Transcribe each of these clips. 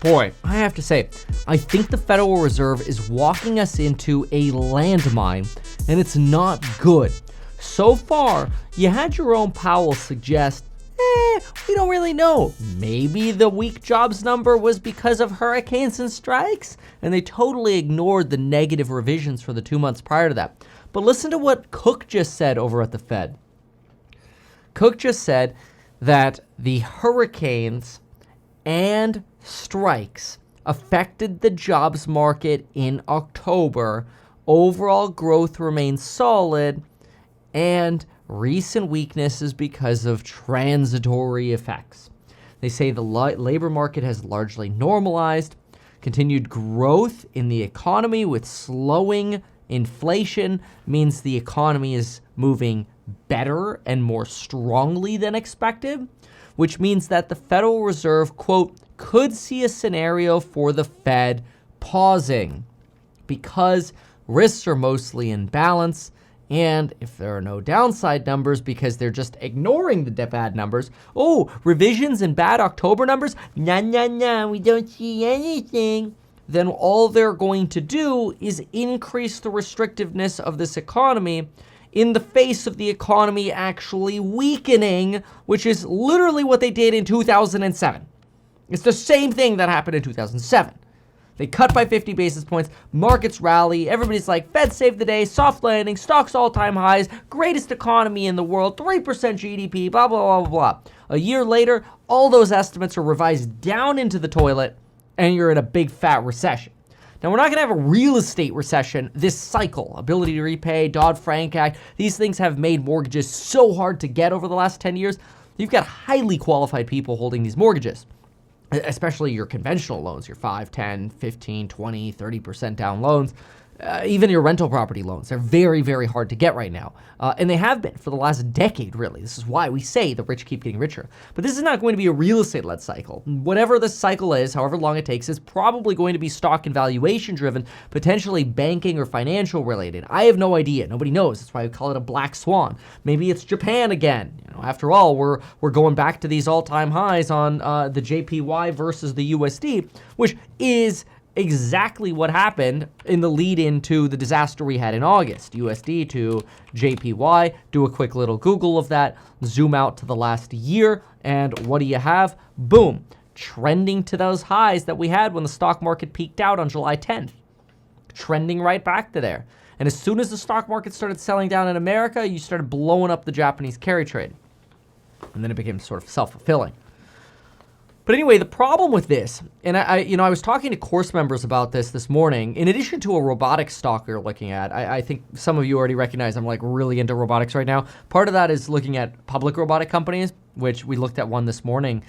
Boy, I have to say, I think the Federal Reserve is walking us into a landmine, and it's not good. So far, you had Jerome Powell suggest, we don't really know. Maybe the weak jobs number was because of hurricanes and strikes, and they totally ignored the negative revisions for the 2 months prior to that. But listen to what Cook just said over at the Fed. Cook just said that the hurricanes and strikes affected the jobs market in October. Overall growth remains solid, and recent weakness is because of transitory effects. They say the labor market has largely normalized. Continued growth in the economy with slowing inflation means the economy is moving better and more strongly than expected, which means that the Federal Reserve, quote, could see a scenario for the Fed pausing because risks are mostly in balance. And if there are no downside numbers because they're just ignoring the bad numbers, revisions and bad October numbers, we don't see anything, then all they're going to do is increase the restrictiveness of this economy in the face of the economy actually weakening, which is literally what they did in 2007. It's the same thing that happened in 2007. They cut by 50 basis points, markets rally, everybody's like, Fed saved the day, soft landing, stocks all-time highs, greatest economy in the world, 3% GDP, blah, blah, blah, blah. A year later, all those estimates are revised down into the toilet, and you're in a big fat recession. Now, we're not going to have a real estate recession this cycle. Ability to repay, Dodd-Frank Act, these things have made mortgages so hard to get over the last 10 years. You've got highly qualified people holding these mortgages, especially your conventional loans, your 5, 10, 15, 20, 30% down loans. Even your rental property loans, they're very, very hard to get right now. And they have been for the last decade, really. This is why we say the rich keep getting richer. But this is not going to be a real estate-led cycle. Whatever the cycle is, however long it takes, is probably going to be stock and valuation driven, potentially banking or financial related. I have no idea. Nobody knows. That's why we call it a black swan. Maybe it's Japan again. After all, we're going back to these all-time highs on the JPY versus the USD, which is exactly what happened in the lead into the disaster we had in August. USD to JPY. Do a quick little Google of that. Zoom out to the last year. And what do you have? Boom. Trending to those highs that we had when the stock market peaked out on July 10th. Trending right back to there. And as soon as the stock market started selling down in America, you started blowing up the Japanese carry trade. And then it became sort of self-fulfilling. But anyway, the problem with this, and I was talking to course members about this morning, in addition to a robotics stock we're looking at, I think some of you already recognize I'm like really into robotics right now. Part of that is looking at public robotic companies, which we looked at one this morning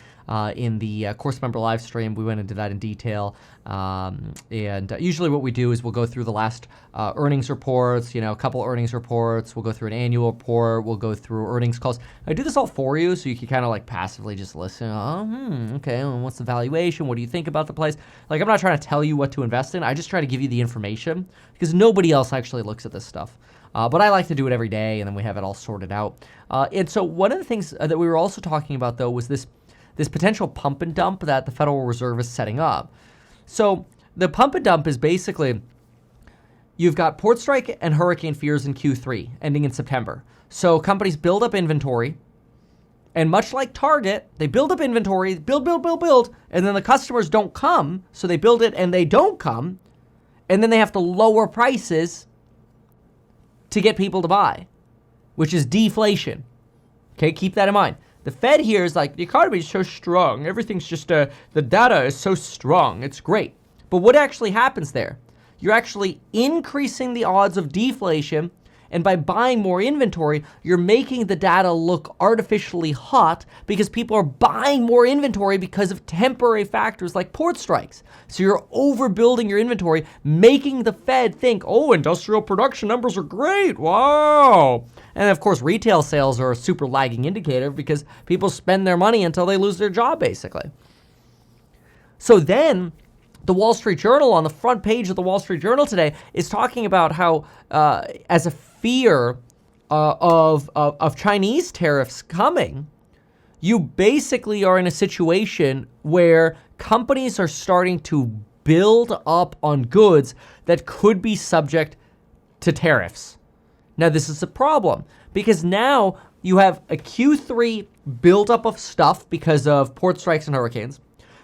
in the course member live stream. We went into that in detail. And usually what we do is we'll go through the last earnings reports, a couple earnings reports. We'll go through an annual report. We'll go through earnings calls. I do this all for you so you can kind of like passively just listen. Okay, well, what's the valuation? What do you think about the place? Like, I'm not trying to tell you what to invest in. I just try to give you the information because nobody else actually looks at this stuff. But I like to do it every day, and then we have it all sorted out. And so one of the things that we were also talking about, though, was this potential pump and dump that the Federal Reserve is setting up. So the pump and dump is basically you've got port strike and hurricane fears in Q3 ending in September. So companies build up inventory, and much like Target, they build up inventory, build, and then the customers don't come, so they build it and they don't come, and then they have to lower prices to get people to buy, which is deflation. Okay, keep that in mind. The Fed here is like, the economy is so strong. Everything's just, the data is so strong. It's great. But what actually happens there? You're actually increasing the odds of deflation, and by buying more inventory, you're making the data look artificially hot because people are buying more inventory because of temporary factors like port strikes. So you're overbuilding your inventory, making the Fed think, oh, industrial production numbers are great. Wow. And of course, retail sales are a super lagging indicator because people spend their money until they lose their job, basically. So then the Wall Street Journal, on the front page of the Wall Street Journal today, is talking about how, as a fear of Chinese tariffs coming, you basically are in a situation where companies are starting to build up on goods that could be subject to tariffs. Now, this is a problem because now you have a Q3 buildup of stuff because of port strikes and hurricanes.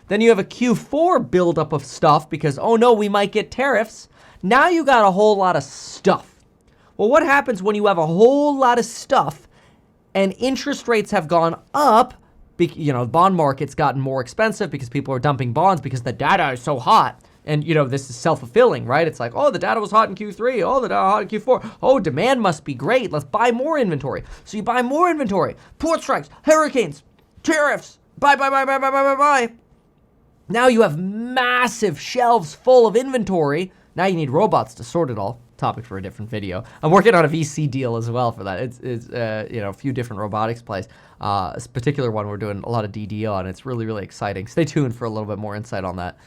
Then you have a Q4 buildup of stuff because, oh no, we might get tariffs. Now you got a whole lot of stuff. Well, what happens when you have a whole lot of stuff and interest rates have gone up? The bond market's gotten more expensive because people are dumping bonds because the data is so hot. And, this is self-fulfilling, right? It's like, oh, the data was hot in Q3. Oh, the data was hot in Q4. Oh, demand must be great. Let's buy more inventory. So you buy more inventory. Port strikes, hurricanes, tariffs. Buy. Now you have massive shelves full of inventory. Now you need robots to sort it all. Topic for a different video. I'm working on a VC deal as well for that. It's a few different robotics plays. This particular one we're doing a lot of DD on. It's really, really exciting. Stay tuned for a little bit more insight on that.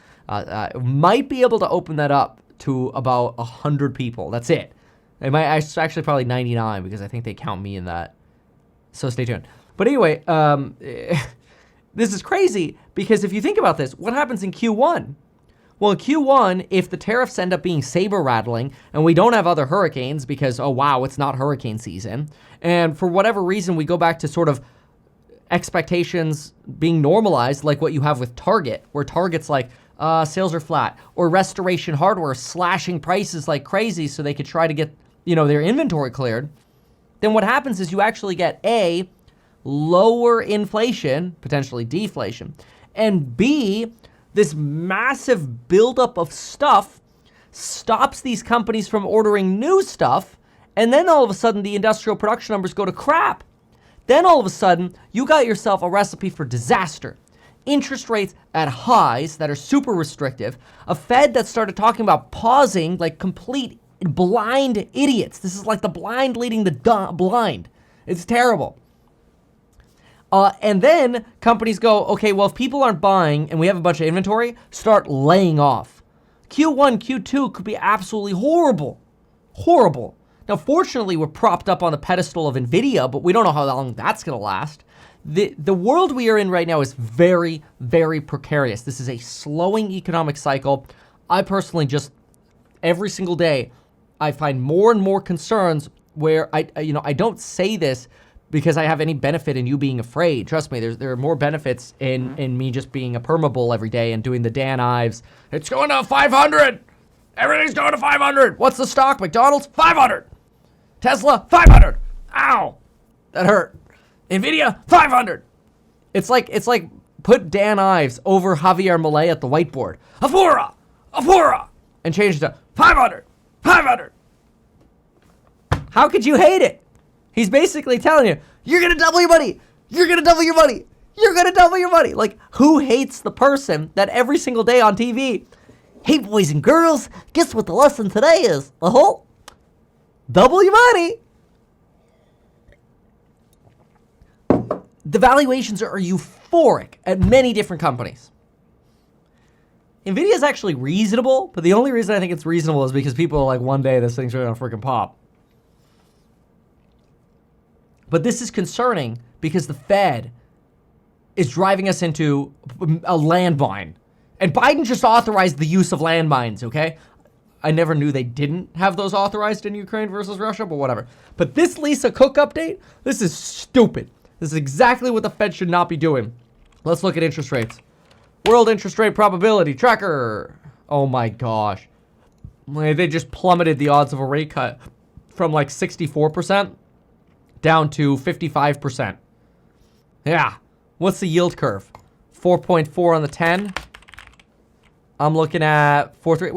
Might be able to open that up to about 100 people. That's it. It might actually probably 99 because I think they count me in that. So stay tuned. But anyway, this is crazy because if you think about this, what happens in Q1? Well, in Q1, if the tariffs end up being saber rattling and we don't have other hurricanes because, oh wow, it's not hurricane season, and for whatever reason we go back to sort of expectations being normalized like what you have with Target, where Target's like, sales are flat, or Restoration Hardware slashing prices like crazy so they could try to get, their inventory cleared, then what happens is you actually get A, lower inflation, potentially deflation, and B, this massive buildup of stuff stops these companies from ordering new stuff, and then all of a sudden the industrial production numbers go to crap. Then all of a sudden, you got yourself a recipe for disaster. Interest rates at highs that are super restrictive, a Fed that started talking about pausing like complete blind idiots. This is like the blind leading the blind. It's terrible. And then companies go, okay, well, if people aren't buying and we have a bunch of inventory, start laying off. Q1, Q2 could be absolutely horrible. Horrible. Now, fortunately, we're propped up on the pedestal of NVIDIA, but we don't know how long that's going to last. The world we are in right now is very, very precarious. This is a slowing economic cycle. I personally every single day, I find more and more concerns where I don't say this because I have any benefit in you being afraid. Trust me, there are more benefits in me just being a permabull every day and doing the Dan Ives. It's going to 500. Everything's going to 500. What's the stock? McDonald's? 500. Tesla? 500. Ow. That hurt. NVIDIA? 500. It's like put Dan Ives over Javier Milei at the whiteboard. Euphoria. And change it to 500. 500. How could you hate it? He's basically telling you, you're going to double your money. You're going to double your money. You're going to double your money. Like, who hates the person that every single day on TV, hey, boys and girls, guess what the lesson today is? Double your money. The valuations are euphoric at many different companies. NVIDIA is actually reasonable, but the only reason I think it's reasonable is because people are like, one day this thing's going to freaking pop. But this is concerning because the Fed is driving us into a landmine. And Biden just authorized the use of landmines, okay? I never knew they didn't have those authorized in Ukraine versus Russia, but whatever. But this Lisa Cook update, this is stupid. This is exactly what the Fed should not be doing. Let's look at interest rates. World interest rate probability tracker. Oh my gosh. They just plummeted the odds of a rate cut from like 64% down to 55%. Yeah. What's the yield curve? 4.4 on the 10. I'm looking at 4.3.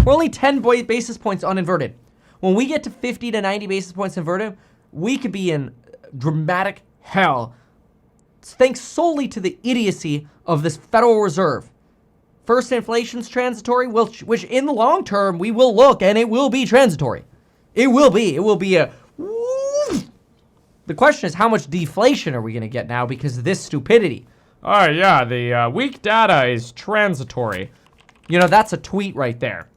We're only 10 basis points uninverted. When we get to 50 to 90 basis points inverted, we could be in dramatic hell. Thanks solely to the idiocy of this Federal Reserve. First, inflation's transitory, which in the long term we will look, and it will be transitory. It will be a. The question is, how much deflation are we going to get now because of this stupidity? Oh yeah, the weak data is transitory. You know, that's a tweet right there.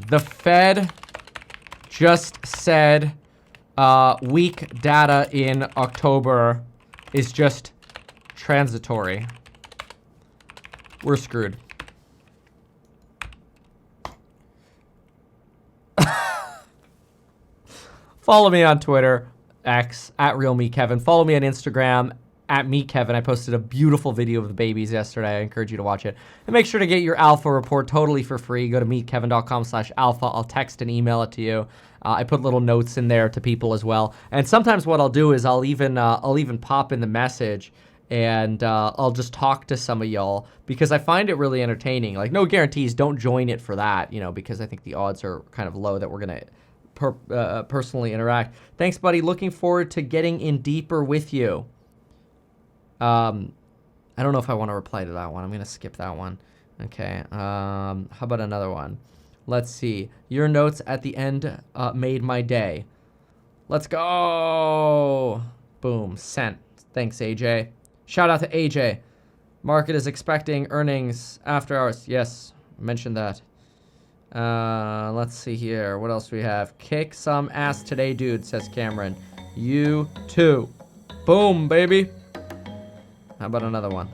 The Fed just said weak data in October is just transitory. We're screwed. Follow me on Twitter, X, @RealMeKevin. Follow me on Instagram, @MeKevin. I posted a beautiful video of the babies yesterday. I encourage you to watch it. And make sure to get your alpha report totally for free. Go to meetkevin.com/alpha. I'll text and email it to you. I put little notes in there to people as well. And sometimes what I'll do is I'll even pop in the message and I'll just talk to some of y'all because I find it really entertaining. Like, no guarantees. Don't join it for that, you know, because I think the odds are kind of low that we're going to personally interact. Thanks, buddy. Looking forward to getting in deeper with you. I don't know if I want to reply to that one. I'm going to skip that one. Okay. How about another one? Let's see. Your notes at the end made my day. Let's go. Boom. Sent. Thanks, AJ. Shout out to AJ. Market is expecting earnings after hours. Yes, mentioned that. Let's see here. What else do we have? Kick some ass today, dude, says Cameron. You too. Boom, baby. How about another one?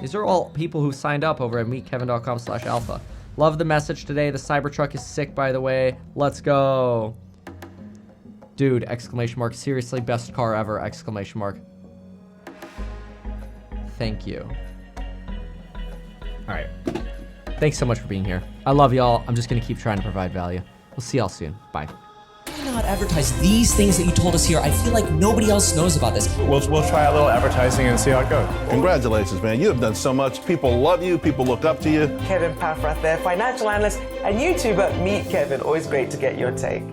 These are all people who signed up over at meetkevin.com/alpha. Love the message today. The Cybertruck is sick, by the way. Let's go. Dude, exclamation mark. Seriously, best car ever, exclamation mark. Thank you. All right. Thanks so much for being here. I love y'all. I'm just going to keep trying to provide value. We'll see y'all soon. Bye. Why not advertise these things that you told us here? I feel like nobody else knows about this. We'll try a little advertising and see how it goes. Congratulations, man. You have done so much. People love you. People look up to you. Kevin Paffrath there, financial analyst and YouTuber. Meet Kevin. Always great to get your take.